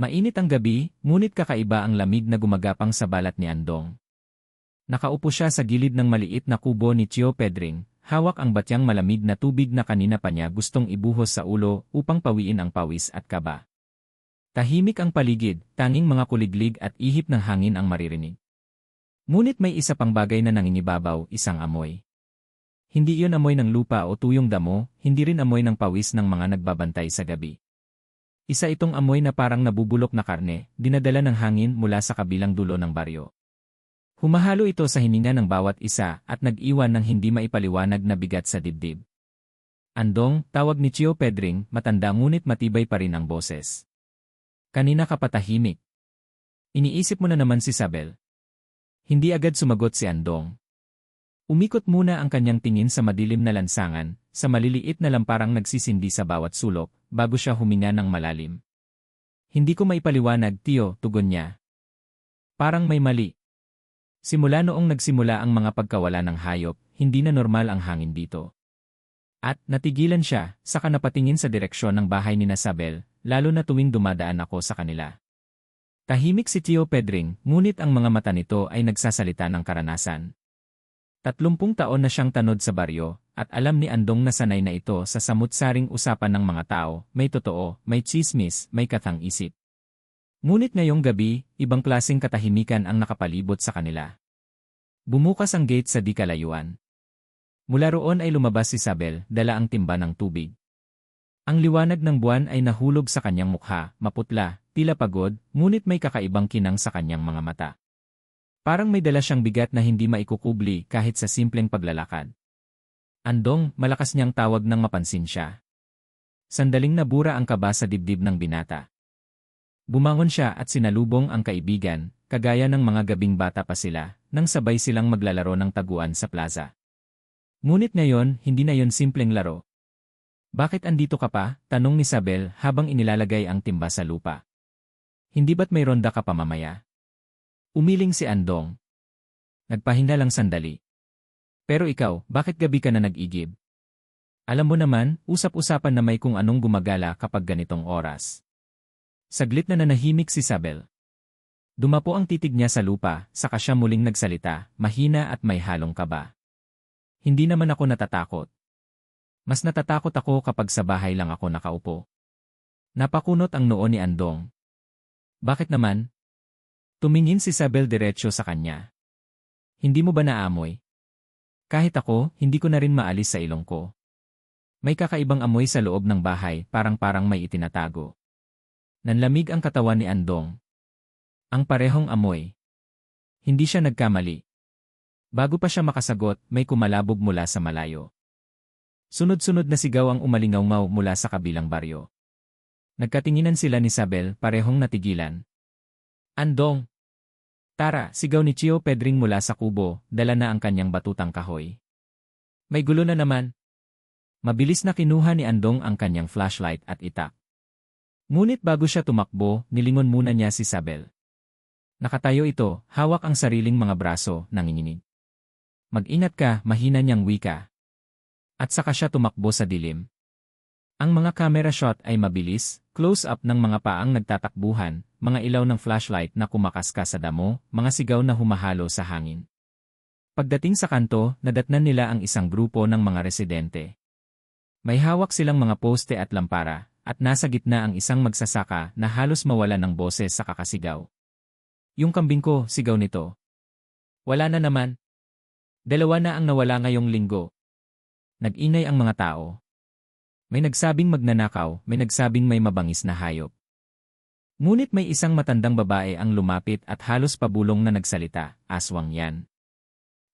Mainit ang gabi, ngunit kakaiba ang lamig na gumagapang sa balat ni Andong. Nakaupo siya sa gilid ng maliit na kubo ni Tio Pedring, hawak ang batyang malamig na tubig na kanina pa niya gustong ibuhos sa ulo upang pawiin ang pawis at kaba. Tahimik ang paligid, tanging mga kuliglig at ihip ng hangin ang maririnig. Ngunit may isa pang bagay na nangingibabaw, isang amoy. Hindi iyon amoy ng lupa o tuyong damo, hindi rin amoy ng pawis ng mga nagbabantay sa gabi. Isa itong amoy na parang nabubulok na karne, dinadala ng hangin mula sa kabilang dulo ng baryo. Humahalo ito sa hininga ng bawat isa at nag-iwan ng hindi maipaliwanag na bigat sa dibdib. Andong, tawag ni Tio Pedring, matanda ngunit matibay pa rin ang boses. Kanina ka patahimik. Iniisip mo na naman si Sabel. Hindi agad sumagot si Andong. Umikot muna ang kanyang tingin sa madilim na lansangan, sa maliliit na lamparang nagsisindi sa bawat sulok, bago siya huminga ng malalim. Hindi ko maipaliwanag, Tio, tugon niya. Parang may mali. Simula noong nagsimula ang mga pagkawala ng hayop, hindi na normal ang hangin dito. At natigilan siya, saka napatingin sa direksyon ng bahay ni Sabel, lalo na tuwing dumadaan ako sa kanila. Tahimik si Tio Pedring, ngunit ang mga mata nito ay nagsasalita ng karanasan. 30 taon na siyang tanod sa baryo, at alam ni Andong na sanay na ito sa samut-saring usapan ng mga tao, may totoo, may tsismis, may katang-isip. Ngunit ngayong gabi, ibang klaseng katahimikan ang nakapalibot sa kanila. Bumukas ang gate sa di kalayuan. Mula roon ay lumabas si Sabel, dala ang timba ng tubig. Ang liwanag ng buwan ay nahulog sa kanyang mukha, maputla, tila pagod, ngunit may kakaibang kinang sa kanyang mga mata. Parang may dala siyang bigat na hindi maikukubli kahit sa simpleng paglalakad. Andong, malakas niyang tawag nang mapansin siya. Sandaling nabura ang kaba sa dibdib ng binata. Bumangon siya at sinalubong ang kaibigan, kagaya ng mga gabing bata pa sila, nang sabay silang maglalaro ng taguan sa plaza. Ngunit ngayon, hindi na yon simpleng laro. Bakit andito ka pa? Tanong ni Sabel habang inilalagay ang timba sa lupa. Hindi ba't may ronda ka pa mamaya? Umiling si Andong. Nagpahinga lang sandali. Pero ikaw, bakit gabi ka na nag-igib? Alam mo naman, usap-usapan na may kung anong gumagala kapag ganitong oras. Saglit na nanahimik si Sabel. Dumapo ang titig niya sa lupa, saka siya muling nagsalita, mahina at may halong kaba. Hindi naman ako natatakot. Mas natatakot ako kapag sa bahay lang ako nakaupo. Napakunot ang noo ni Andong. Bakit naman? Tumingin si Sabel diretso sa kanya. Hindi mo ba naamoy? Kahit ako, hindi ko na rin maalis sa ilong ko. May kakaibang amoy sa loob ng bahay, parang may itinatago. Nanlamig ang katawan ni Andong. Ang parehong amoy. Hindi siya nagkamali. Bago pa siya makasagot, may kumalabog mula sa malayo. Sunod-sunod na sigaw ang umalingaw mula sa kabilang baryo. Nagkatinginan sila ni Sabel, parehong natigilan. Andong! Tara, sigaw ni Tio Pedring mula sa kubo, dala na ang kanyang batutang kahoy. May gulo na naman. Mabilis na kinuha ni Andong ang kanyang flashlight at itak. Ngunit bago siya tumakbo, nilingon muna niya si Sabel. Nakatayo ito, hawak ang sariling mga braso, nanginginig. Mag-ingat ka, mahina niyang wika. At saka siya tumakbo sa dilim. Ang mga camera shot ay mabilis, close-up ng mga paang nagtatakbuhan, mga ilaw ng flashlight na kumakaska sa damo, mga sigaw na humahalo sa hangin. Pagdating sa kanto, nadatnan nila ang isang grupo ng mga residente. May hawak silang mga poste at lampara, at nasa gitna ang isang magsasaka na halos mawala ng boses sa kakasigaw. Yung kambing ko, sigaw nito. Wala na naman. 2 na ang nawala ngayong linggo. Nag-inay ang mga tao. May nagsabing magnanakaw, may nagsabing may mabangis na hayop. Ngunit may isang matandang babae ang lumapit at halos pabulong na nagsalita, aswang yan.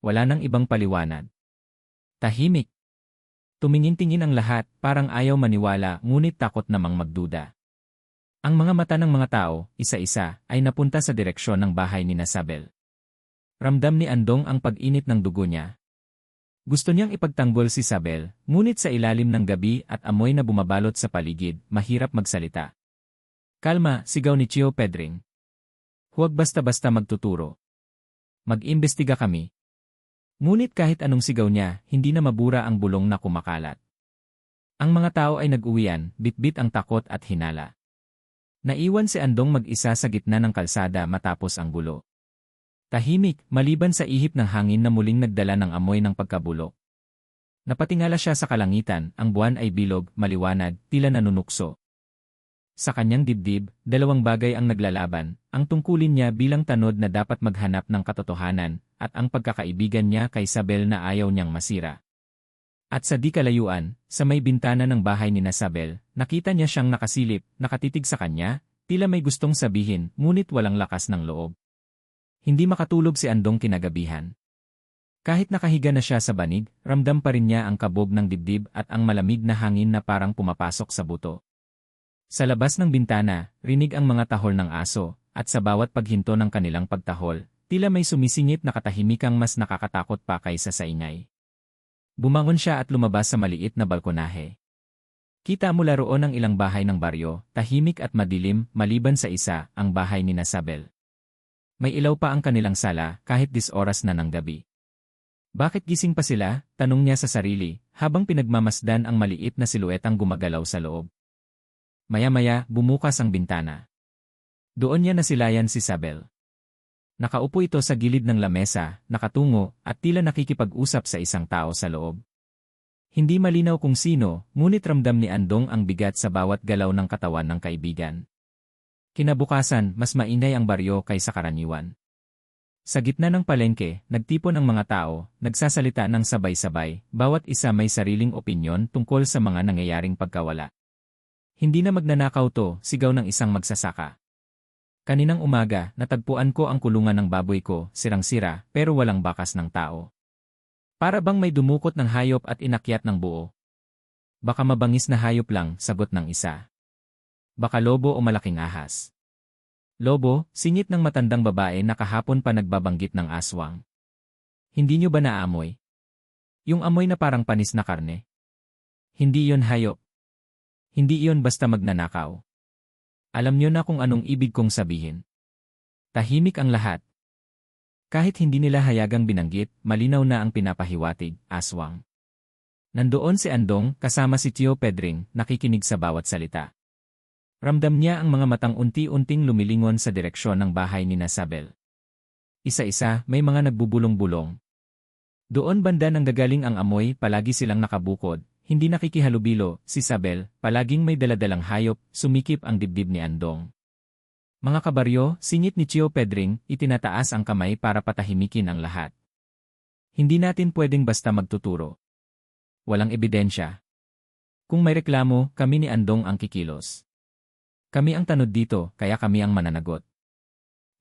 Wala nang ibang paliwanag. Tahimik. Tumingin-tingin ang lahat, parang ayaw maniwala ngunit takot namang magduda. Ang mga mata ng mga tao, isa-isa, ay napunta sa direksyon ng bahay ni Sabel. Ramdam ni Andong ang pag-init ng dugo niya. Gusto niyang ipagtanggol si Sabel, ngunit sa ilalim ng gabi at amoy na bumabalot sa paligid, mahirap magsalita. Kalma, sigaw ni Tio Pedring. Huwag basta-basta magtuturo. Mag-imbestiga kami. Ngunit kahit anong sigaw niya, hindi na mabura ang bulong na kumakalat. Ang mga tao ay nag-uwian, bitbit ang takot at hinala. Naiwan si Andong mag-isa sa gitna ng kalsada matapos ang gulo. Tahimik, maliban sa ihip ng hangin na muling nagdala ng amoy ng pagkabulok. Napatingala siya sa kalangitan, ang buwan ay bilog, maliwanag, tila nanunukso. Sa kanyang dibdib, dalawang bagay ang naglalaban, ang tungkulin niya bilang tanod na dapat maghanap ng katotohanan, at ang pagkakaibigan niya kay Sabel na ayaw niyang masira. At sa di kalayuan, sa may bintana ng bahay ni Sabel, nakita niya siyang nakasilip, nakatitig sa kanya, tila may gustong sabihin, ngunit walang lakas ng loob. Hindi makatulog si Andong kinagabihan. Kahit nakahiga na siya sa banig, ramdam pa rin niya ang kabog ng dibdib at ang malamig na hangin na parang pumapasok sa buto. Sa labas ng bintana, rinig ang mga tahol ng aso, at sa bawat paghinto ng kanilang pagtahol, tila may sumisingit na katahimikang mas nakakatakot pa kaysa sa ingay. Bumangon siya at lumabas sa maliit na balkonahe. Kita mula roon ang ilang bahay ng baryo, tahimik at madilim, maliban sa isa, ang bahay ni Sabel. May ilaw pa ang kanilang sala, kahit 10 oras na ng gabi. Bakit gising pa sila? Tanong niya sa sarili, habang pinagmamasdan ang maliit na siluetang gumagalaw sa loob. Maya-maya, bumukas ang bintana. Doon niya nasilayan si Sabel. Nakaupo ito sa gilid ng lamesa, nakatungo, at tila nakikipag-usap sa isang tao sa loob. Hindi malinaw kung sino, ngunit ramdam ni Andong ang bigat sa bawat galaw ng katawan ng kaibigan. Kinabukasan, mas maingay ang baryo kaysa karaniwan. Sa gitna ng palengke, nagtipon ang mga tao, nagsasalita ng sabay-sabay, bawat isa may sariling opinyon tungkol sa mga nangyayaring pagkawala. Hindi na magnanakaw to, sigaw ng isang magsasaka. Kaninang umaga, natagpuan ko ang kulungan ng baboy ko, sirang-sira, pero walang bakas ng tao. Para bang may dumukot ng hayop at inakyat ng buo. Baka mabangis na hayop lang, sagot ng isa. Baka lobo o malaking ahas. Lobo, singit ng matandang babae na kahapon pa nagbabanggit ng aswang. Hindi nyo ba naamoy? Yung amoy na parang panis na karne? Hindi yon hayop. Hindi yon basta magnanakaw. Alam nyo na kung anong ibig kong sabihin. Tahimik ang lahat. Kahit hindi nila hayagang binanggit, malinaw na ang pinapahiwatig, aswang. Nandoon si Andong, kasama si Tio Pedring, nakikinig sa bawat salita. Ramdam niya ang mga matang unti-unting lumilingon sa direksyon ng bahay ni Sabel. Isa-isa, may mga nagbubulong-bulong. Doon banda nang gagaling ang amoy, palagi silang nakabukod. Hindi nakikihalubilo, si Sabel, palaging may daladalang hayop, sumikip ang dibdib ni Andong. Mga kabaryo, singit ni Tio Pedring, itinataas ang kamay para patahimikin ang lahat. Hindi natin pwedeng basta magtuturo. Walang ebidensya. Kung may reklamo, kami ni Andong ang kikilos. Kami ang tanod dito, kaya kami ang mananagot.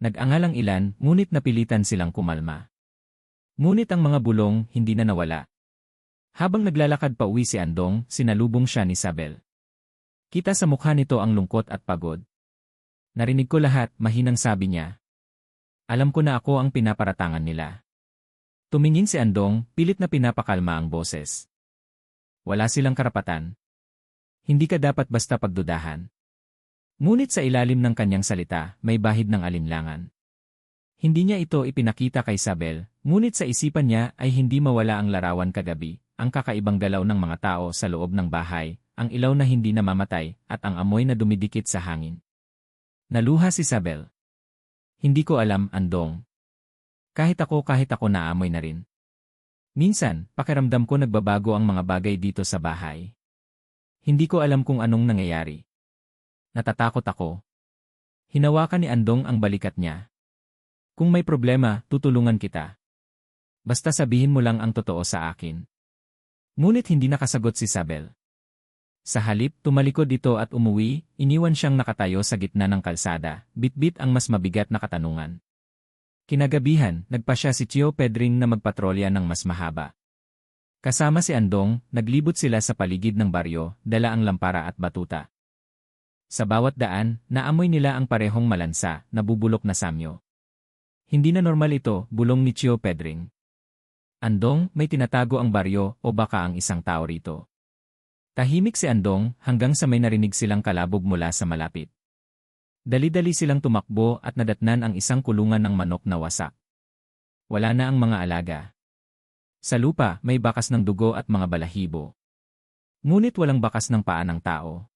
Nag-angal ang ilan, ngunit napilitan silang kumalma. Ngunit ang mga bulong, hindi na nawala. Habang naglalakad pa uwi si Andong, sinalubong siya ni Sabel. Kita sa mukha nito ang lungkot at pagod. Narinig ko lahat, mahinang sabi niya. Alam ko na ako ang pinaparatangan nila. Tumingin si Andong, pilit na pinapakalma ang boses. Wala silang karapatan. Hindi ka dapat basta pagdudahan. Ngunit sa ilalim ng kanyang salita, may bahid ng alinlangan. Hindi niya ito ipinakita kay Sabel, ngunit sa isipan niya ay hindi mawala ang larawan kagabi. Ang kakaibang galaw ng mga tao sa loob ng bahay, ang ilaw na hindi namamatay, at ang amoy na dumidikit sa hangin. Naluha si Sabel. Hindi ko alam, Andong. Kahit ako naamoy na rin. Minsan, pakiramdam ko nagbabago ang mga bagay dito sa bahay. Hindi ko alam kung anong nangyayari. Natatakot ako. Hinawakan ni Andong ang balikat niya. Kung may problema, tutulungan kita. Basta sabihin mo lang ang totoo sa akin. Ngunit hindi nakasagot si Sabel. Sa halip, tumalikod ito at umuwi, iniwan siyang nakatayo sa gitna ng kalsada, bitbit ang mas mabigat na katanungan. Kinagabihan, nagpa siya si Tio Pedring na magpatrolya ng mas mahaba. Kasama si Andong, naglibot sila sa paligid ng baryo, dala ang lampara at batuta. Sa bawat daan, naamoy nila ang parehong malansa, nabubulok na samyo. Hindi na normal ito, bulong ni Tio Pedring. Andong, may tinatago ang baryo o baka ang isang tao rito. Tahimik si Andong hanggang sa may narinig silang kalabog mula sa malapit. Dali-dali silang tumakbo at nadatnan ang isang kulungan ng manok na wasak. Wala na ang mga alaga. Sa lupa, may bakas ng dugo at mga balahibo. Ngunit walang bakas ng paa ng tao.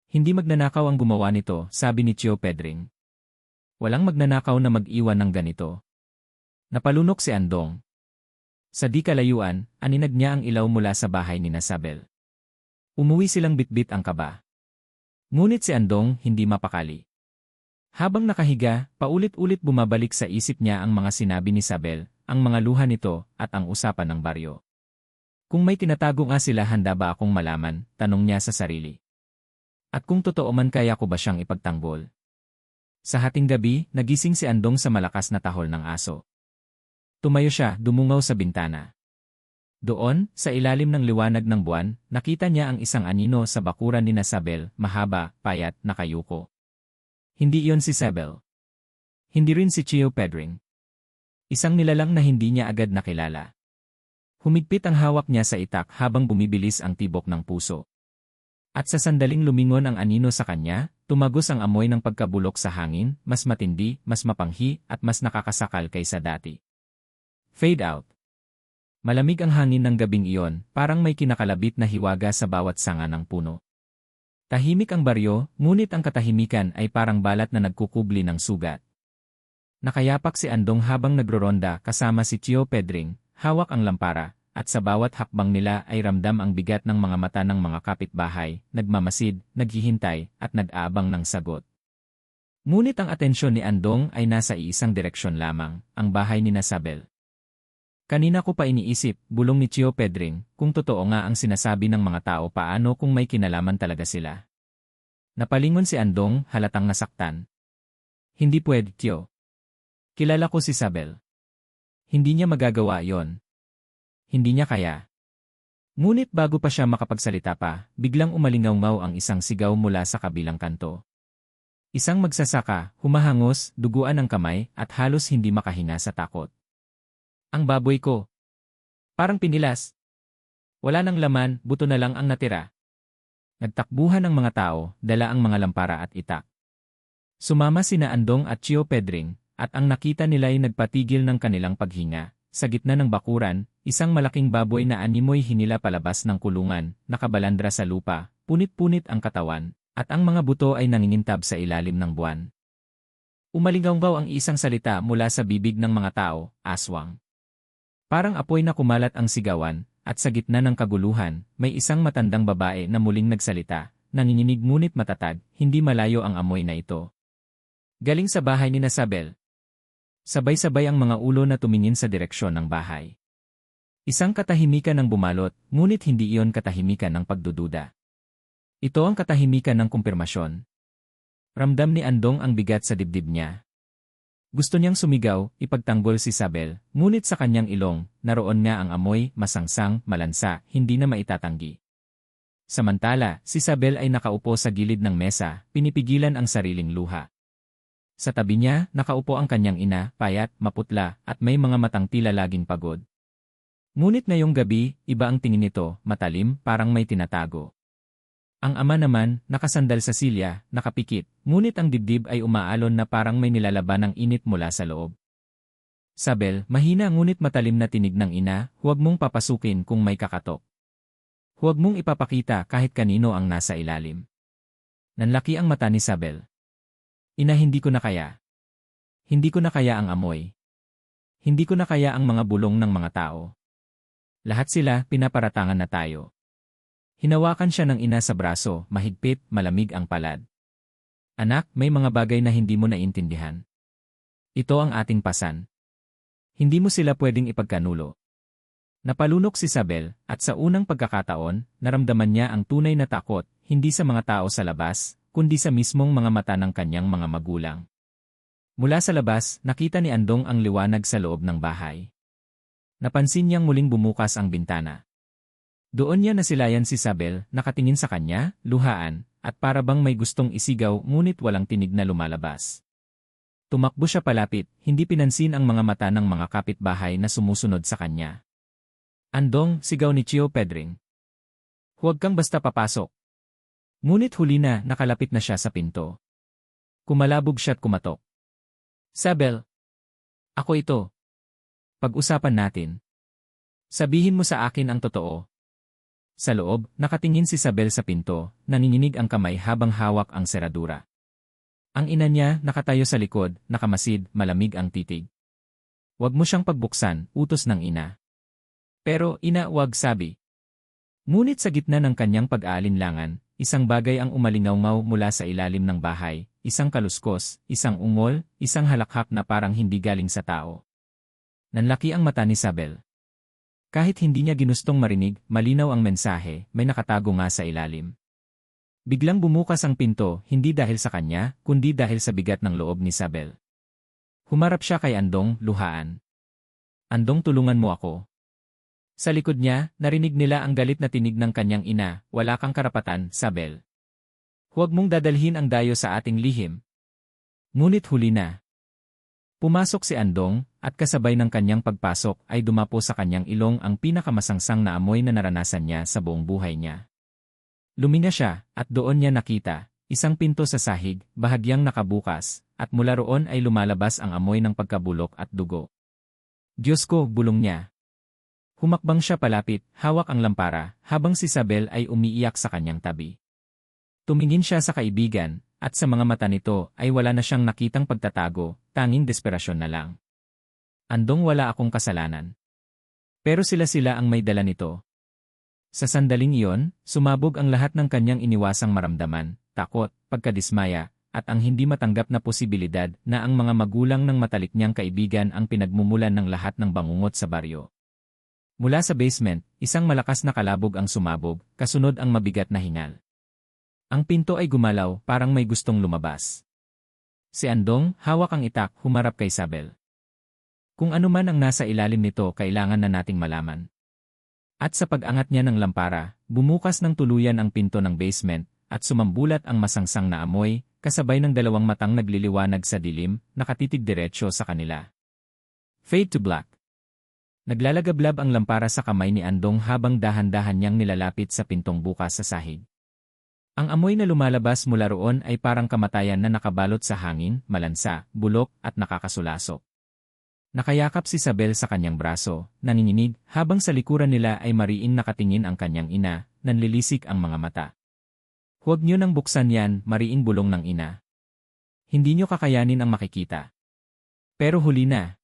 Hindi magnanakaw ang gumawa nito, sabi ni Tio Pedring. Walang magnanakaw na mag-iwan ng ganito. Napalunok si Andong. Sa di kalayuan, aninag niya ang ilaw mula sa bahay ni Sabel. Umuwi silang bitbit ang kaba. Ngunit si Andong hindi mapakali. Habang nakahiga, paulit-ulit bumabalik sa isip niya ang mga sinabi ni Sabel, ang mga luha nito, at ang usapan ng baryo. Kung may tinatago nga sila, handa ba akong malaman, tanong niya sa sarili. At kung totoo man, kaya ko ba siyang ipagtanggol? Sa hating gabi, nagising si Andong sa malakas na tahol ng aso. Tumayo siya, dumungaw sa bintana. Doon, sa ilalim ng liwanag ng buwan, nakita niya ang isang anino sa bakuran ni Sabel, mahaba, payat, nakayuko. Hindi iyon si Sabel. Hindi rin si Tio Pedring. Isang nilalang na hindi niya agad nakilala. Humigpit ang hawak niya sa itak habang bumibilis ang tibok ng puso. At sa sandaling lumingon ang anino sa kanya, tumagos ang amoy ng pagkabulok sa hangin, mas matindi, mas mapanghi, at mas nakakasakal kaysa dati. Fade out. Malamig ang hangin ng gabing iyon, parang may kinakalabit na hiwaga sa bawat sanga ng puno. Tahimik ang baryo, ngunit ang katahimikan ay parang balat na nagkukubli ng sugat. Nakayapak si Andong habang nagroronda kasama si Tio Pedring, hawak ang lampara, at sa bawat hakbang nila ay ramdam ang bigat ng mga mata ng mga kapitbahay, nagmamasid, naghihintay, at nag-aabang ng sagot. Ngunit ang atensyon ni Andong ay nasa iisang direksyon lamang, ang bahay ni Sabel. Kanina ko pa iniisip, bulong ni Tio Pedring, kung totoo nga ang sinasabi ng mga tao, paano kung may kinalaman talaga sila. Napalingon si Andong, halatang nasaktan. Hindi pwede, Tio. Kilala ko si Sabel. Hindi niya magagawa yon. Hindi niya kaya. Ngunit bago pa siya makapagsalita pa, biglang umalingaw-ngaw ang isang sigaw mula sa kabilang kanto. Isang magsasaka, humahangos, duguan ang kamay, at halos hindi makahinga sa takot. Ang baboy ko. Parang pinilas. Wala nang laman, buto na lang ang natira. Nagtakbuhan ang mga tao, dala ang mga lampara at itak. Sumama sina Andong at Tio Pedring, at ang nakita nila ay nagpatigil ng kanilang paghinga. Sa gitna ng bakuran, isang malaking baboy na animoy hinila palabas ng kulungan, nakabalandra sa lupa, punit-punit ang katawan, at ang mga buto ay nangingintab sa ilalim ng buwan. Umalingaw-ngaw ang isang salita mula sa bibig ng mga tao, aswang. Parang apoy na kumalat ang sigawan, at sa gitna ng kaguluhan, may isang matandang babae na muling nagsalita, nanginginig ngunit matatag, hindi malayo ang amoy na ito. Galing sa bahay ni Sabel. Sabay-sabay ang mga ulo na tumingin sa direksyon ng bahay. Isang katahimikan ang bumalot, ngunit hindi iyon katahimikan ng pagdududa. Ito ang katahimikan ng kumpirmasyon. Ramdam ni Andong ang bigat sa dibdib niya. Gusto niyang sumigaw, ipagtanggol si Sabel, ngunit sa kanyang ilong, naroon nga ang amoy, masangsang, malansa, hindi na maitatanggi. Samantala, si Sabel ay nakaupo sa gilid ng mesa, pinipigilan ang sariling luha. Sa tabi niya, nakaupo ang kanyang ina, payat, maputla, at may mga matang tila laging pagod. Ngunit ngayong gabi, iba ang tingin nito, matalim, parang may tinatago. Ang ama naman, nakasandal sa silya, nakapikit, ngunit ang dibdib ay umaalon na parang may nilalaban ng init mula sa loob. Sabel, mahina ngunit matalim na tinig ng ina, huwag mong papasukin kung may kakatok. Huwag mong ipapakita kahit kanino ang nasa ilalim. Nanlaki ang mata ni Sabel. Ina, hindi ko na kaya. Hindi ko na kaya ang amoy. Hindi ko na kaya ang mga bulong ng mga tao. Lahat sila, pinaparatangan na tayo. Hinawakan siya ng ina sa braso, mahigpit, malamig ang palad. Anak, may mga bagay na hindi mo naintindihan. Ito ang ating pasan. Hindi mo sila pwedeng ipagkanulo. Napalunok si Sabel, at sa unang pagkakataon, naramdaman niya ang tunay na takot, hindi sa mga tao sa labas, kundi sa mismong mga mata ng kanyang mga magulang. Mula sa labas, nakita ni Andong ang liwanag sa loob ng bahay. Napansin niyang muling bumukas ang bintana. Doon niya nasilayan si Sabel, nakatingin sa kanya, luhaan, at para bang may gustong isigaw ngunit walang tinig na lumalabas. Tumakbo siya palapit, hindi pinansin ang mga mata ng mga kapitbahay na sumusunod sa kanya. Andong, sigaw ni Tio Pedring. Huwag kang basta papasok. Ngunit huli na, nakalapit na siya sa pinto. Kumalabog siya at kumatok. Sabel. Ako ito. Pag-usapan natin. Sabihin mo sa akin ang totoo. Sa loob, nakatingin si Isabel sa pinto, nanginginig ang kamay habang hawak ang seradura. Ang ina niya, nakatayo sa likod, nakamasid, malamig ang titig. "Huwag mo siyang pagbuksan," utos ng ina. "Pero, ina, wag," sabi. Ngunit sa gitna ng kanyang pag-aalinlangan, isang bagay ang umalingaw-ngaw mula sa ilalim ng bahay, isang kaluskos, isang ungol, isang halakhak na parang hindi galing sa tao. Nanlaki ang mata ni Isabel. Kahit hindi niya ginustong marinig, malinaw ang mensahe, may nakatago nga sa ilalim. Biglang bumukas ang pinto, hindi dahil sa kanya, kundi dahil sa bigat ng loob ni Isabel. Humarap siya kay Andong, luhaan. "Andong, tulungan mo ako." Sa likod niya, narinig nila ang galit na tinig ng kanyang ina, "Wala kang karapatan, Isabel. Huwag mong dadalhin ang dayo sa ating lihim." Ngunit huli na. Pumasok si Andong, at kasabay ng kanyang pagpasok ay dumapo sa kanyang ilong ang pinakamasangsang na amoy na naranasan niya sa buong buhay niya. Luminga siya, at doon niya nakita, isang pinto sa sahig, bahagyang nakabukas, at mula roon ay lumalabas ang amoy ng pagkabulok at dugo. "Diyos ko," bulong niya. Humakbang siya palapit, hawak ang lampara, habang si Isabel ay umiiyak sa kanyang tabi. Tumingin siya sa kaibigan, at sa mga mata nito ay wala na siyang nakitang pagtatago, tanging desperasyon na lang. "Andong, wala akong kasalanan. Pero sila ang may dala nito." Sa sandaling iyon, sumabog ang lahat ng kanyang iniwasang maramdaman, takot, pagkadismaya, at ang hindi matanggap na posibilidad na ang mga magulang ng matalik niyang kaibigan ang pinagmumulan ng lahat ng bangungot sa baryo. Mula sa basement, isang malakas na kalabog ang sumabog, kasunod ang mabigat na hingal. Ang pinto ay gumalaw, parang may gustong lumabas. Si Andong, hawak ang itak, humarap kay Isabel. "Kung ano man ang nasa ilalim nito, kailangan na nating malaman." At sa pag-angat niya ng lampara, bumukas ng tuluyan ang pinto ng basement, at sumambulat ang masangsang na amoy, kasabay ng dalawang matang nagliliwanag sa dilim, nakatitig diretsyo sa kanila. Fade to black. Naglalagablab ang lampara sa kamay ni Andong habang dahan-dahan niyang nilalapit sa pintong bukas sa sahig. Ang amoy na lumalabas mula roon ay parang kamatayan na nakabalot sa hangin, malansa, bulok, at nakakasulasok. Nakayakap si Isabel sa kanyang braso, nanginginig, habang sa likuran nila ay mariing nakatingin ang kanyang ina, nanlilisik ang mga mata. "Huwag niyo nang buksan yan," mariing bulong ng ina. "Hindi niyo kakayanin ang makikita." Pero huli na.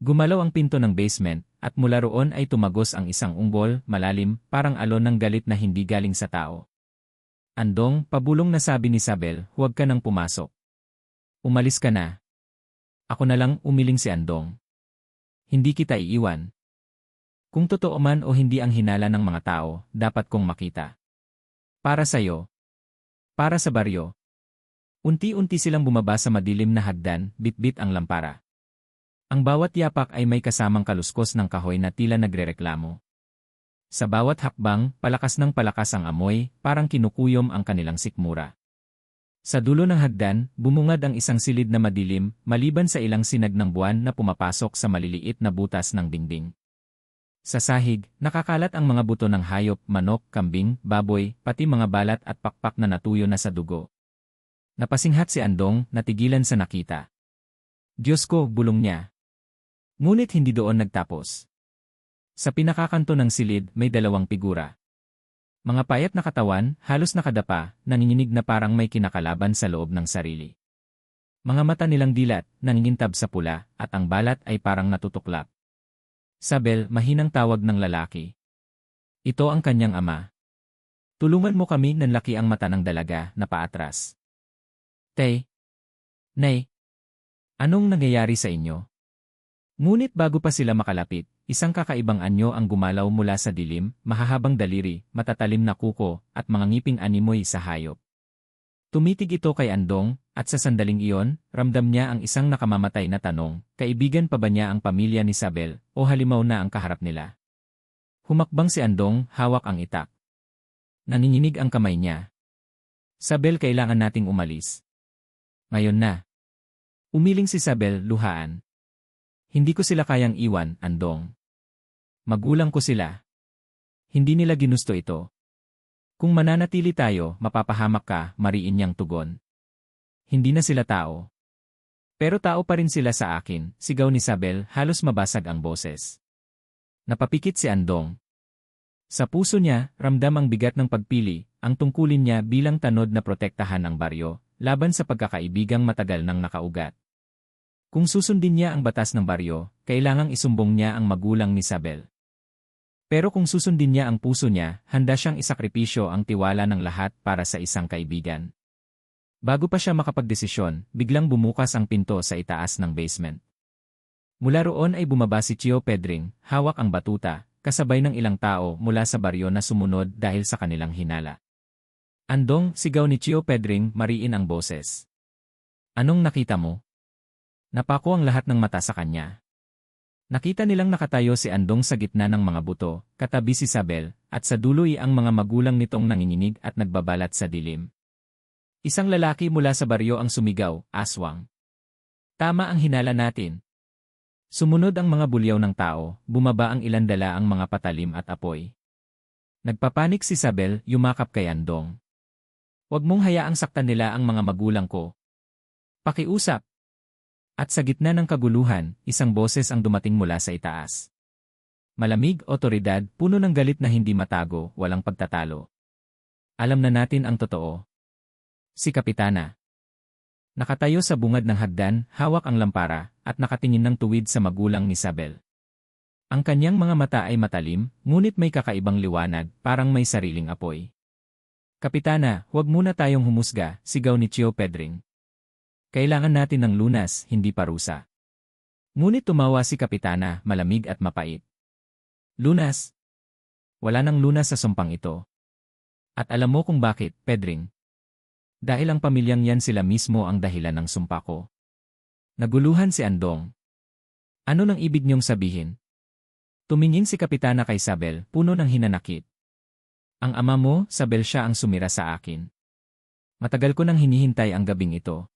Gumalaw ang pinto ng basement, at mula roon ay tumagos ang isang ungol, malalim, parang alon ng galit na hindi galing sa tao. "Andong," pabulong na sabi ni Isabel, "huwag ka nang pumasok. Umalis ka na." "Ako na lang," umiling si Andong. "Hindi kita iiwan. Kung totoo man o hindi ang hinala ng mga tao, dapat kong makita. Para sa'yo. Para sa baryo." Unti-unti silang bumaba sa madilim na hagdan, bitbit ang lampara. Ang bawat yapak ay may kasamang kaluskos ng kahoy na tila nagrereklamo. Sa bawat hakbang, palakas ng palakas ang amoy, parang kinukuyom ang kanilang sikmura. Sa dulo ng hagdan, bumungad ang isang silid na madilim, maliban sa ilang sinag ng buwan na pumapasok sa maliliit na butas ng dingding. Sa sahig, nakakalat ang mga buto ng hayop, manok, kambing, baboy, pati mga balat at pakpak na natuyo na sa dugo. Napasinghat si Andong, natigilan sa nakita. "Diyos ko," bulong niya. Ngunit hindi doon nagtapos. Sa pinakakanto ng silid, may dalawang figura. Mga payat na katawan, halos nakadapa, nanginginig na parang may kinakalaban sa loob ng sarili. Mga mata nilang dilat, nangingintab sa pula, at ang balat ay parang natutuklap. "Isabel," mahinang tawag ng lalaki. Ito ang kanyang ama. "Tulungan mo kami," nanlaki ang mata ng dalaga, na paatras. "Tay. Nay. Anong nangyayari sa inyo?" Ngunit bago pa sila makalapit, isang kakaibang anyo ang gumalaw mula sa dilim, mahahabang daliri, matatalim na kuko, at mga ngiping animoy sa hayop. Tumitig ito kay Andong, at sa sandaling iyon, ramdam niya ang isang nakamamatay na tanong, kaibigan pa ba niya ang pamilya ni Isabel, o halimaw na ang kaharap nila? Humakbang si Andong, hawak ang itak. Nanginginig ang kamay niya. "Isabel, kailangan nating umalis. Ngayon na." Umiling si Isabel, luhaan. "Hindi ko sila kayang iwan, Andong. Magulang ko sila. Hindi nila ginusto ito. Kung mananatili tayo, mapapahamak ka," mariin niyang tugon. "Hindi na sila tao." "Pero tao pa rin sila sa akin," sigaw ni Isabel, halos mabasag ang boses. Napapikit si Andong. Sa puso niya, ramdam ang bigat ng pagpili, ang tungkulin niya bilang tanod na protektahan ang baryo, laban sa pagkakaibigang matagal nang nakaugat. Kung susundin niya ang batas ng baryo, kailangang isumbong niya ang magulang ni Isabel. Pero kung susundin niya ang puso niya, handa siyang isakripisyo ang tiwala ng lahat para sa isang kaibigan. Bago pa siya makapagdesisyon, biglang bumukas ang pinto sa itaas ng basement. Mula roon ay bumaba si Chio Pedring, hawak ang batuta, kasabay ng ilang tao mula sa baryo na sumunod dahil sa kanilang hinala. Andong, sigaw ni Chio Pedring, mariin ang boses. Anong nakita mo? Napako ang lahat ng mata sa kanya. Nakita nilang nakatayo si Andong sa gitna ng mga buto, katabi si Isabel, at sa dulo ang mga magulang nitong nanginginig at nagbabalat sa dilim. Isang lalaki mula sa baryo ang sumigaw, aswang. Tama ang hinala natin. Sumunod ang mga bulyaw ng tao, bumaba ang ilan dala ang mga patalim at apoy. Nagpapanik si Isabel, yumakap kay Andong. Huwag mong hayaang saktan nila ang mga magulang ko. Pakiusap. At sa gitna ng kaguluhan, isang boses ang dumating mula sa itaas. Malamig, otoridad, puno ng galit na hindi matago, walang pagtatalo. Alam na natin ang totoo. Si Kapitana. Nakatayo sa bungad ng hagdan, hawak ang lampara, at nakatingin ng tuwid sa magulang ni Isabel. Ang kanyang mga mata ay matalim, ngunit may kakaibang liwanag, parang may sariling apoy. Kapitana, huwag muna tayong humusga, sigaw ni Chio Pedring. Kailangan natin ng lunas, hindi parusa. Ngunit tumawa si Kapitana, malamig at mapait. Lunas? Wala nang lunas sa sumpang ito. At alam mo kung bakit, Pedring? Dahil ang pamilyang yan sila mismo ang dahilan ng sumpa ko. Naguluhan si Andong. Ano nang ibig niyong sabihin? Tumingin si Kapitana kay Isabel, puno ng hinanakit. Ang ama mo, Isabel siya ang sumira sa akin. Matagal ko nang hinihintay ang gabing ito.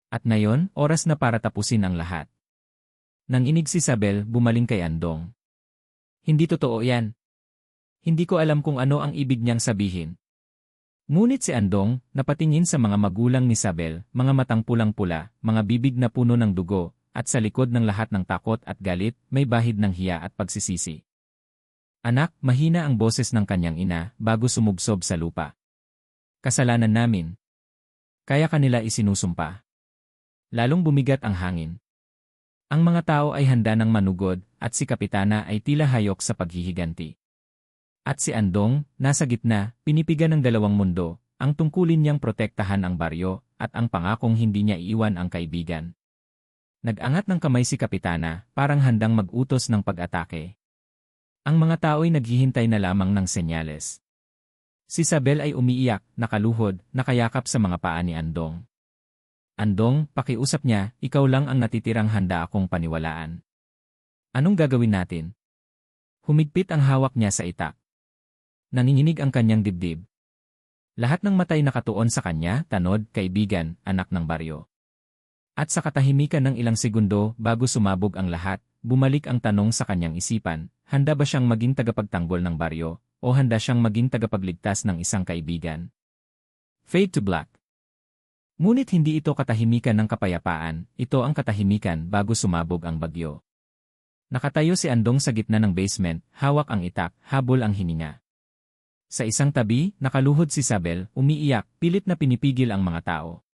At ngayon, oras na para tapusin ang lahat. Nang inig si Isabel, bumaling kay Andong. Hindi totoo yan. Hindi ko alam kung ano ang ibig niyang sabihin. Ngunit si Andong, napatingin sa mga magulang ni Isabel, mga matang pulang-pula, mga bibig na puno ng dugo, at sa likod ng lahat ng takot at galit, may bahid ng hiya at pagsisisi. Anak, mahina ang boses ng kanyang ina, bago sumubsob sa lupa. Kasalanan namin. Kaya kanila isinusumpa. Lalong bumigat ang hangin. Ang mga tao ay handa ng manugod, at si Kapitana ay tila hayok sa paghihiganti. At si Andong, nasa gitna, pinipigan ng dalawang mundo, ang tungkulin niyang protektahan ang baryo, at ang pangakong hindi niya iiwan ang kaibigan. Nag-angat ng kamay si Kapitana, parang handang mag-utos ng pag-atake. Ang mga tao'y naghihintay na lamang ng senyales. Si Isabel ay umiiyak, nakaluhod, nakayakap sa mga paa ni Andong. Andong, pakiusap niya, ikaw lang ang natitirang handa akong paniwalaan. Anong gagawin natin? Humigpit ang hawak niya sa itak. Nanginginig ang kanyang dibdib. Lahat ng matay nakatuon sa kanya, tanod, kaibigan, anak ng baryo. At sa katahimikan ng ilang segundo bago sumabog ang lahat, bumalik ang tanong sa kanyang isipan, handa ba siyang maging tagapagtanggol ng baryo, o handa siyang maging tagapagligtas ng isang kaibigan? Fade to black. Ngunit hindi ito katahimikan ng kapayapaan, ito ang katahimikan bago sumabog ang bagyo. Nakatayo si Andong sa gitna ng basement, hawak ang itak, habol ang hininga. Sa isang tabi, nakaluhod si Isabel, umiiyak, pilit na pinipigil ang mga tao.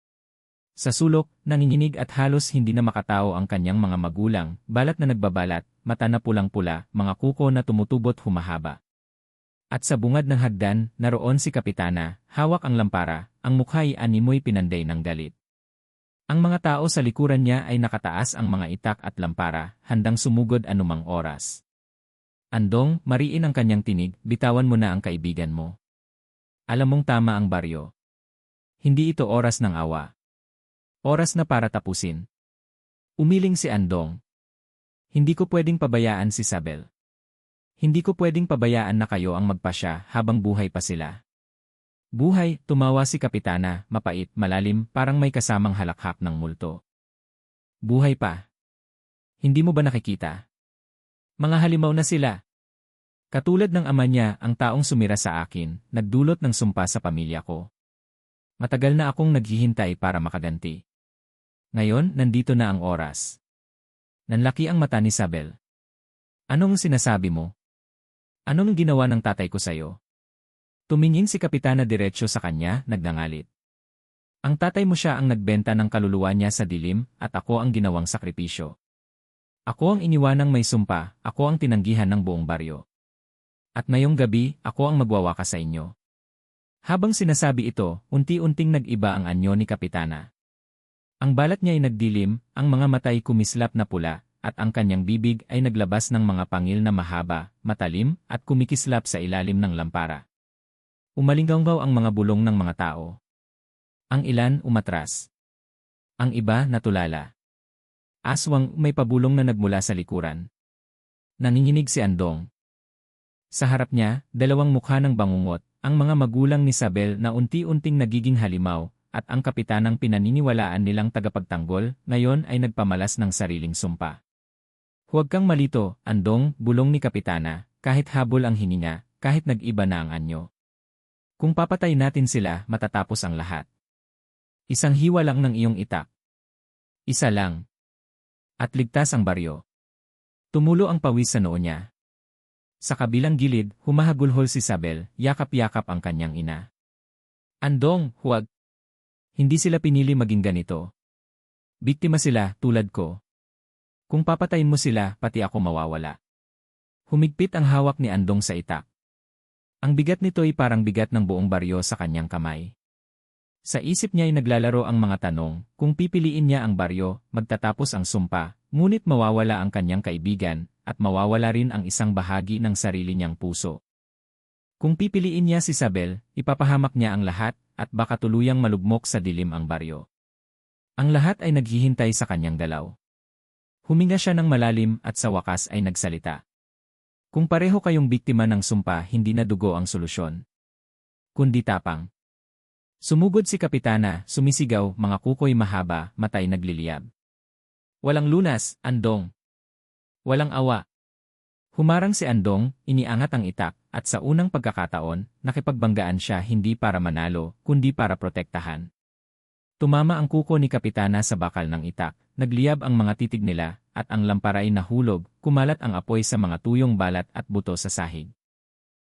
Sa sulok, nanginginig at halos hindi na makatao ang kanyang mga magulang, balat na nagbabalat, mata na pulang-pula, mga kuko na tumutubot humahaba. At sa bungad ng hagdan, naroon si Kapitana, hawak ang lampara, ang mukha'y animoy pinanday ng galit. Ang mga tao sa likuran niya ay nakataas ang mga itak at lampara, handang sumugod anumang oras. Andong, mariin ang kanyang tinig, bitawan mo na ang kaibigan mo. Alam mong tama ang baryo. Hindi ito oras ng awa. Oras na para tapusin. Umiling si Andong. Hindi ko pwedeng pabayaan si Isabel. Hindi ko pwedeng pabayaan na kayo ang magpasya habang buhay pa sila. Buhay, tumawa si Kapitana, mapait, malalim, parang may kasamang halakhak ng multo. Buhay pa. Hindi mo ba nakikita? Mga halimaw na sila. Katulad ng ama niya, ang taong sumira sa akin, nagdulot ng sumpa sa pamilya ko. Matagal na akong naghihintay para makaganti. Ngayon, nandito na ang oras. Nanlaki ang mata ni Isabel. Anong sinasabi mo? Anong ginawa ng tatay ko sa'yo? Tumingin si Kapitana diretso sa kanya, nagngangalit. Ang tatay mo siya ang nagbenta ng kaluluwa niya sa dilim, at ako ang ginawang sakripisyo. Ako ang iniwanang may sumpa, ako ang tinanggihan ng buong baryo. At ngayong gabi, ako ang magwawaka sa inyo. Habang sinasabi ito, unti-unting nag-iba ang anyo ni Kapitana. Ang balat niya ay nagdilim, ang mga mata ay kumislap na pula, at ang kanyang bibig ay naglabas ng mga pangil na mahaba, matalim, at kumikislap sa ilalim ng lampara. Umalinggaw ang mga bulong ng mga tao. Ang ilan umatras. Ang iba natulala. Aswang may pabulong na nagmula sa likuran. Nanginginig si Andong. Sa harap niya, dalawang mukha ng bangungot, ang mga magulang ni Sabel na unti-unting nagiging halimaw, at ang kapitanang pinaniniwalaan nilang tagapagtanggol, ngayon ay nagpamalas ng sariling sumpa. Huwag kang malito, Andong, bulong ni Kapitana, kahit habol ang hininga, kahit nag-iba na ang anyo. Kung papatay natin sila, matatapos ang lahat. Isang hiwa lang ng iyong itak. Isa lang. At ligtas ang baryo. Tumulo ang pawis sa noo niya. Sa kabilang gilid, humahagulhol si Sabel, yakap-yakap ang kanyang ina. Andong, huwag. Hindi sila pinili maging ganito. Biktima sila, tulad ko. Kung papatayin mo sila, pati ako mawawala. Humigpit ang hawak ni Andong sa itak. Ang bigat nito ay parang bigat ng buong baryo sa kanyang kamay. Sa isip niya ay naglalaro ang mga tanong, kung pipiliin niya ang baryo, magtatapos ang sumpa, ngunit mawawala ang kanyang kaibigan, at mawawala rin ang isang bahagi ng sarili niyang puso. Kung pipiliin niya si Sabel, ipapahamak niya ang lahat, at baka tuluyang malugmok sa dilim ang baryo. Ang lahat ay naghihintay sa kanyang galaw. Huminga siya ng malalim at sa wakas ay nagsalita. Kung pareho kayong biktima ng sumpa, hindi na dugo ang solusyon, kundi tapang. Sumugod si Kapitana, sumisigaw, mga kukoy mahaba, matay nagliliyab. Walang lunas, Andong. Walang awa. Humarang si Andong, iniangat ang itak, at sa unang pagkakataon, nakipagbanggaan siya hindi para manalo, kundi para protektahan. Tumama ang kuko ni Kapitana sa bakal ng itak, nagliyab ang mga titig nila, at ang lampara ay nahulog, kumalat ang apoy sa mga tuyong balat at buto sa sahig.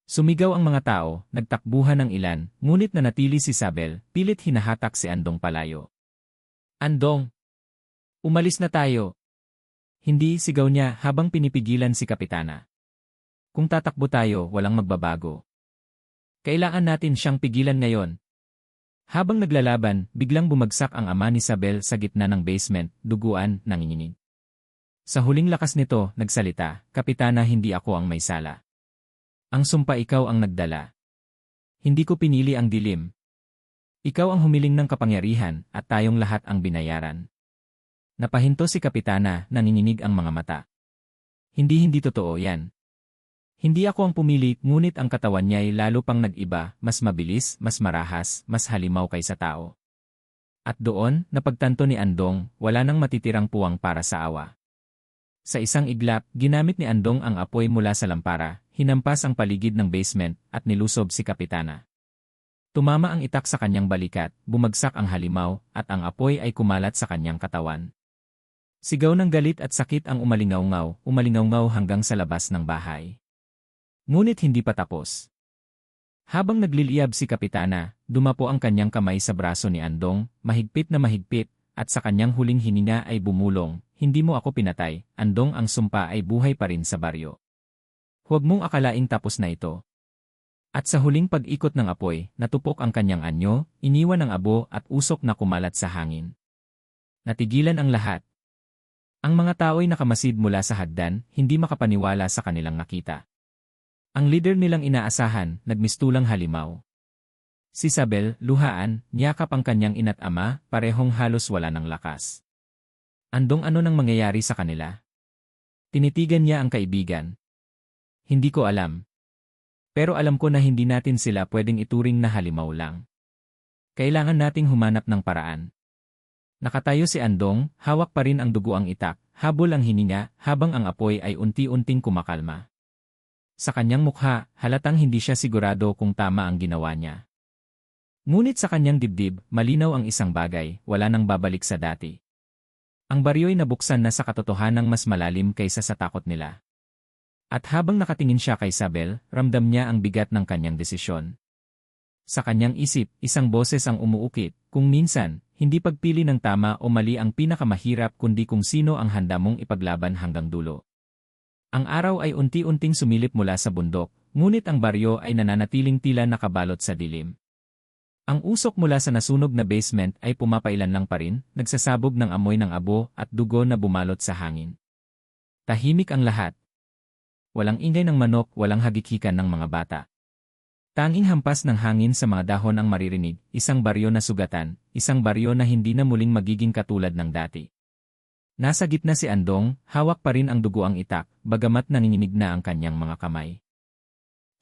Sumigaw ang mga tao, nagtakbuhan ang ilan, ngunit nanatili si Sabel, pilit hinahatak si Andong palayo. Andong! Umalis na tayo! Hindi, sigaw niya habang pinipigilan si Kapitana. Kung tatakbo tayo, walang magbabago. Kailangan natin siyang pigilan ngayon. Habang naglalaban, biglang bumagsak ang ama ni Sabel sa gitna ng basement, duguan, nanginginig. Sa huling lakas nito, nagsalita, Kapitana, hindi ako ang may sala. Ang sumpa ikaw ang nagdala. Hindi ko pinili ang dilim. Ikaw ang humiling ng kapangyarihan, at tayong lahat ang binayaran. Napahinto si Kapitana, nanginginig ang mga mata. Hindi totoo yan. Hindi ako ang pumili, ngunit ang katawan niya ay lalo pang nag-iba, mas mabilis, mas marahas, mas halimaw kaysa tao. At doon, napagtanto ni Andong, wala nang matitirang puwang para sa awa. Sa isang iglap, ginamit ni Andong ang apoy mula sa lampara, hinampas ang paligid ng basement, at nilusob si Kapitana. Tumama ang itak sa kanyang balikat, bumagsak ang halimaw, at ang apoy ay kumalat sa kanyang katawan. Sigaw ng galit at sakit ang umalingaw-ngaw hanggang sa labas ng bahay. Ngunit hindi pa tapos. Habang nagliliyab si Kapitana, dumapo ang kanyang kamay sa braso ni Andong, mahigpit na mahigpit, at sa kanyang huling hininga ay bumulong, hindi mo ako pinatay, Andong, ang sumpa ay buhay pa rin sa baryo. Huwag mong akalaing tapos na ito. At sa huling pag-ikot ng apoy, natupok ang kanyang anyo, iniwan ang abo at usok na kumalat sa hangin. Natigilan ang lahat. Ang mga tao'y nakamasid mula sa hagdan, hindi makapaniwala sa kanilang nakita. Ang leader nilang inaasahan, nagmistulang halimaw. Si Sabel, luhaan, niyakap ang kanyang ina't ama, parehong halos wala ng lakas. Andong, ano nang mangyayari sa kanila? Tinitigan niya ang kaibigan. Hindi ko alam. Pero alam ko na hindi natin sila pwedeng ituring na halimaw lang. Kailangan nating humanap ng paraan. Nakatayo si Andong, hawak pa rin ang duguang itak, habol ang hininga, habang ang apoy ay unti-unting kumakalma. Sa kanyang mukha, halatang hindi siya sigurado kung tama ang ginawa niya. Ngunit sa kanyang dibdib, malinaw ang isang bagay, wala nang babalik sa dati. Ang baryo'y nabuksan na sa katotohanang mas malalim kaysa sa takot nila. At habang nakatingin siya kay Isabel, ramdam niya ang bigat ng kanyang desisyon. Sa kanyang isip, isang boses ang umuukit, kung minsan, hindi pagpili ng tama o mali ang pinakamahirap kundi kung sino ang handa mong ipaglaban hanggang dulo. Ang araw ay unti-unting sumilip mula sa bundok, ngunit ang baryo ay nananatiling tila nakabalot sa dilim. Ang usok mula sa nasunog na basement ay pumapailanlang pa rin, nagsasabog ng amoy ng abo at dugo na bumalot sa hangin. Tahimik ang lahat. Walang ingay ng manok, walang hagikikan ng mga bata. Tanging hampas ng hangin sa mga dahon ang maririnig, isang baryo na sugatan, isang baryo na hindi na muling magiging katulad ng dati. Nasa gitna si Andong, hawak pa rin ang dugo ang itak, bagamat nanginginig na ang kanyang mga kamay.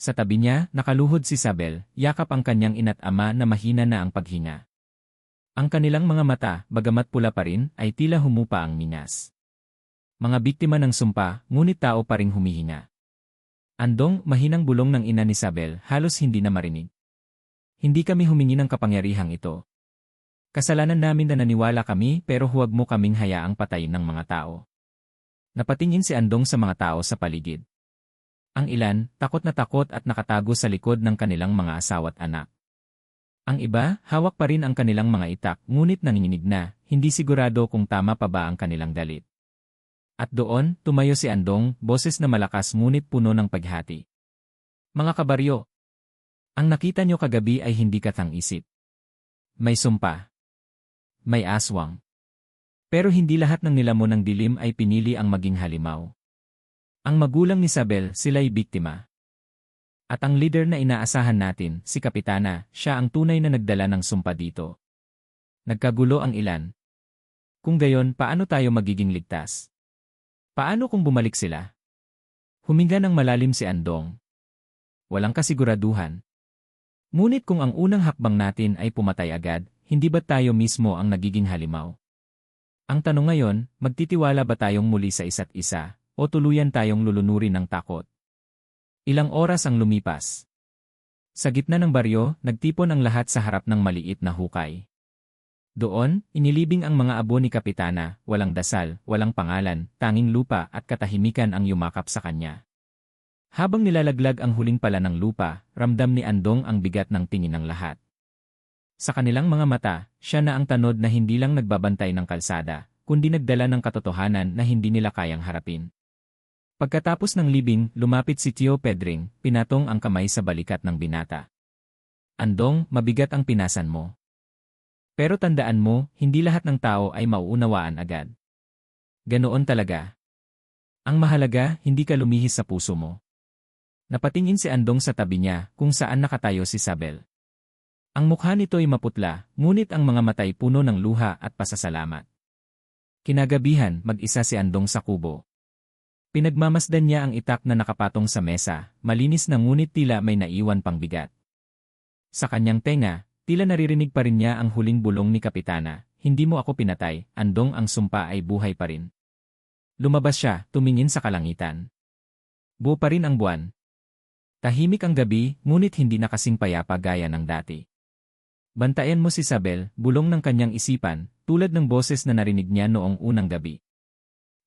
Sa tabi niya, nakaluhod si Isabel, yakap ang kanyang ina't ama na mahina na ang paghinga. Ang kanilang mga mata, bagamat pula pa rin, ay tila humupa ang minas. Mga biktima ng sumpa, ngunit tao pa ring humihinga. Andong, mahinang bulong ng ina ni Isabel, halos hindi na marinig. Hindi kami humingi ng kapangyarihang ito. Kasalanan namin na naniwala kami pero huwag mo kaming hayaang patayin ng mga tao. Napatingin si Andong sa mga tao sa paligid. Ang ilan, takot na takot at nakatago sa likod ng kanilang mga asawa't anak. Ang iba, hawak pa rin ang kanilang mga itak ngunit nanginginig na, hindi sigurado kung tama pa ba ang kanilang dalit. At doon, tumayo si Andong, boses na malakas ngunit puno ng paghati. Mga kabaryo, ang nakita nyo kagabi ay hindi katang-isip. May sumpa. May aswang. Pero hindi lahat ng nilamon ng dilim ay pinili ang maging halimaw. Ang magulang ni Isabel, sila'y biktima. At ang leader na inaasahan natin, si Kapitana, siya ang tunay na nagdala ng sumpa dito. Nagkagulo ang ilan. Kung gayon, paano tayo magiging ligtas? Paano kung bumalik sila? Huminga ng malalim si Andong. Walang kasiguraduhan. Ngunit kung ang unang hakbang natin ay pumatay agad, hindi ba tayo mismo ang nagiging halimaw? Ang tanong ngayon, magtitiwala ba tayong muli sa isa't isa, o tuluyan tayong lulunurin ng takot? Ilang oras ang lumipas. Sa gitna ng baryo, nagtipon ang lahat sa harap ng maliit na hukay. Doon, inilibing ang mga abo ni Kapitana, walang dasal, walang pangalan, tanging lupa at katahimikan ang yumakap sa kanya. Habang nilalaglag ang huling pala ng lupa, ramdam ni Andong ang bigat ng tingin ng lahat. Sa kanilang mga mata, siya na ang tanod na hindi lang nagbabantay ng kalsada, kundi nagdala ng katotohanan na hindi nila kayang harapin. Pagkatapos ng libing, lumapit si Tio Pedring, pinatong ang kamay sa balikat ng binata. Andong, mabigat ang pinasan mo. Pero tandaan mo, hindi lahat ng tao ay mauunawaan agad. Ganoon talaga. Ang mahalaga, hindi ka lumihis sa puso mo. Napatingin si Andong sa tabi niya, kung saan nakatayo si Isabel. Ang mukha nito'y maputla, ngunit ang mga matay puno ng luha at pasasalamat. Kinagabihan, mag-isa si Andong sa kubo. Pinagmamasdan niya ang itak na nakapatong sa mesa, malinis na ngunit tila may naiwan pang bigat. Sa kanyang tenga, tila naririnig pa rin niya ang huling bulong ni Kapitana, hindi mo ako pinatay, Andong, ang sumpa ay buhay pa rin. Lumabas siya, tumingin sa kalangitan. Buo pa rin ang buwan. Tahimik ang gabi, ngunit hindi na kasing payapa gaya ng dati. Bantayan mo si Isabel, bulong ng kanyang isipan, tulad ng boses na narinig niya noong unang gabi.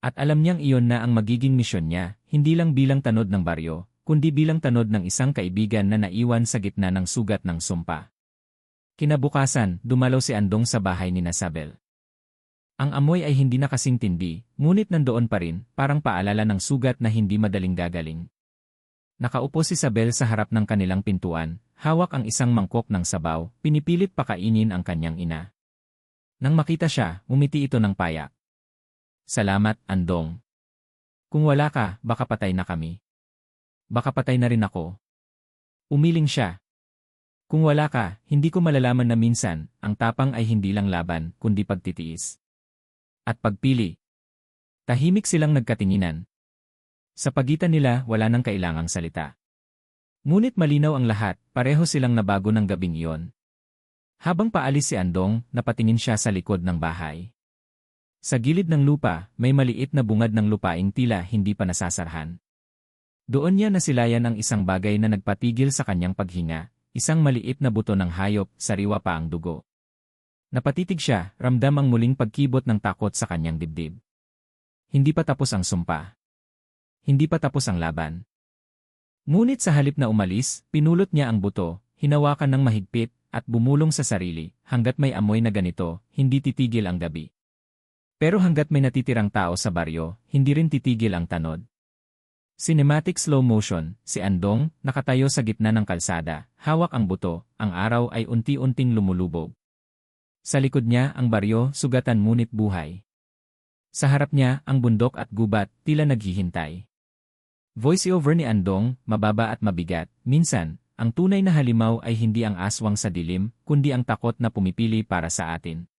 At alam niyang iyon na ang magiging misyon niya, hindi lang bilang tanod ng baryo, kundi bilang tanod ng isang kaibigan na naiwan sa gitna ng sugat ng sumpa. Kinabukasan, dumalaw si Andong sa bahay ni Isabel. Ang amoy ay hindi na kasing tindi, ngunit nandoon pa rin, parang paalala ng sugat na hindi madaling gagaling. Nakaupo si Isabel sa harap ng kanilang pintuan, hawak ang isang mangkok ng sabaw, pinipilit pakainin ang kanyang ina. Nang makita siya, umiti ito ng payak. Salamat, Andong. Kung wala ka, baka patay na kami. Baka patay na rin ako. Umiling siya. Kung wala ka, hindi ko malalaman na minsan, ang tapang ay hindi lang laban, kundi pagtitiis. At pagpili. Tahimik silang nagkatinginan. Sa pagitan nila, wala nang kailangang salita. Ngunit malinaw ang lahat, pareho silang nabago ng gabing iyon. Habang paalis si Andong, napatingin siya sa likod ng bahay. Sa gilid ng lupa, may maliit na bungad ng lupaing tila hindi pa nasasarhan. Doon niya nasilayan ang isang bagay na nagpatigil sa kanyang paghinga. Isang maliit na buto ng hayop, sariwa pa ang dugo. Napatitig siya, ramdam ang muling pagkibot ng takot sa kanyang dibdib. Hindi pa tapos ang sumpa. hindi pa tapos ang laban. Ngunit sa halip na umalis, pinulot niya ang buto, hinawakan ng mahigpit, at bumulong sa sarili, hanggat may amoy na ganito, hindi titigil ang gabi. Pero hanggat may natitirang tao sa baryo, hindi rin titigil ang tanod. Cinematic slow motion, si Andong, nakatayo sa gitna ng kalsada, hawak ang buto, ang araw ay unti-unting lumulubog. Sa likod niya ang baryo, sugatan ngunit buhay. Sa harap niya ang bundok at gubat, tila naghihintay. Voiceover ni Andong, mababa at mabigat, minsan, ang tunay na halimaw ay hindi ang aswang sa dilim, kundi ang takot na pumipili para sa atin.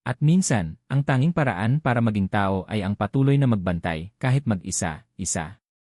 At minsan, ang tanging paraan para maging tao ay ang patuloy na magbantay, kahit mag-isa, isa.